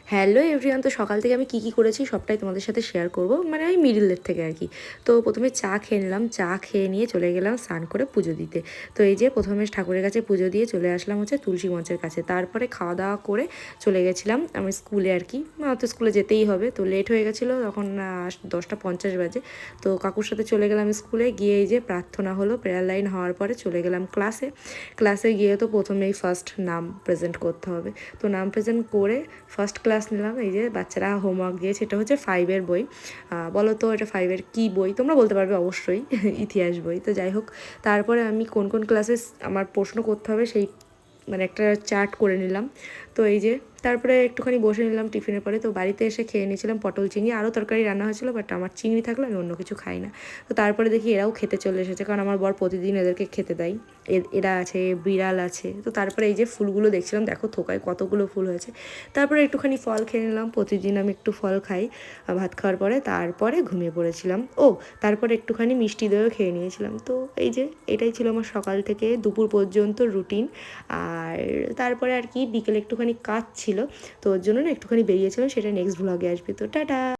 Hello everyone, তো সকাল থেকে আমি কী করেছি সবটাই তোমাদের সাথে শেয়ার করব, মানে ওই মিডিলের থেকে আর কি। তো প্রথমে চা খেয়ে নিলাম, চা খেয়ে নিয়ে চলে গেলাম স্নান করে পুজো দিতে। তো এই যে প্রথমে ঠাকুরের কাছে পুজো দিয়ে চলে আসলাম হচ্ছে তুলসী মঞ্চের কাছে। তারপরে খাওয়া দাওয়া করে চলে গেছিলাম আমি স্কুলে আর কি। তো স্কুলে যেতেই হবে, তো লেট হয়ে গেছিলো তখন 10টা 50 বাজে। তো কাকুর সাথে চলে গেলাম স্কুলে, গিয়ে এই যে প্রার্থনা হলো, প্রেয়ার লাইন হওয়ার পরে চলে গেলাম ক্লাসে। ক্লাসে গিয়ে তো প্রথমেই ফার্স্ট নাম প্রেজেন্ট করতে হবে। তো নাম প্রেজেন্ট করে ফার্স্ট ক্লাস নিলাম। এই যে বাচ্চারা হোমওয়ার্ক দিয়েছে, এটা হচ্ছে 5-এর বই। বলো তো এটা 5-এর কী বই, তোমরা বলতে পারবে অবশ্যই। ইতিহাস বই। তো যাই হোক, তারপরে আমি কোন কোন ক্লাসে আমার প্রশ্ন করতে হবে সেই মানে একটা চার্ট করে নিলাম। তো এই যে তারপরে একটুখানি বসে নিলাম টিফিনের পরে। তো বাড়িতে এসে খেয়ে নিয়েছিলাম পটল চিংড়ি, আরও তরকারি রান্না হয়েছিল, বাট আমার চিংড়ি থাকলে আমি অন্য কিছু খাই না। তো তারপরে দেখি এরাও খেতে চলে এসেছে, কারণ আমার বর প্রতিদিন এদেরকে খেতে দেয়। এরা আছে, বিড়াল আছে। তো তারপরে এই যে ফুলগুলো দেখছিলাম, দেখো থোকায় কতগুলো ফুল হয়েছে। তারপরে একটুখানি ফল খেয়ে নিলাম, প্রতিদিন আমি একটু ফল খাই ভাত খাওয়ার পরে। তারপরে ঘুমিয়ে পড়েছিলাম। তারপরে একটুখানি মিষ্টি দইও খেয়ে নিয়েছিলাম। তো এই যে এটাই ছিল আমার সকাল থেকে দুপুর পর্যন্ত রুটিন। আর তারপরে আর কি বিকেলে একটুখানি কাজ ছিল, তো ওর জন্য না একটুখানি বেরিয়েছিলাম, সেটা নেক্সট ভ্লগে আসবে। তো টাটা।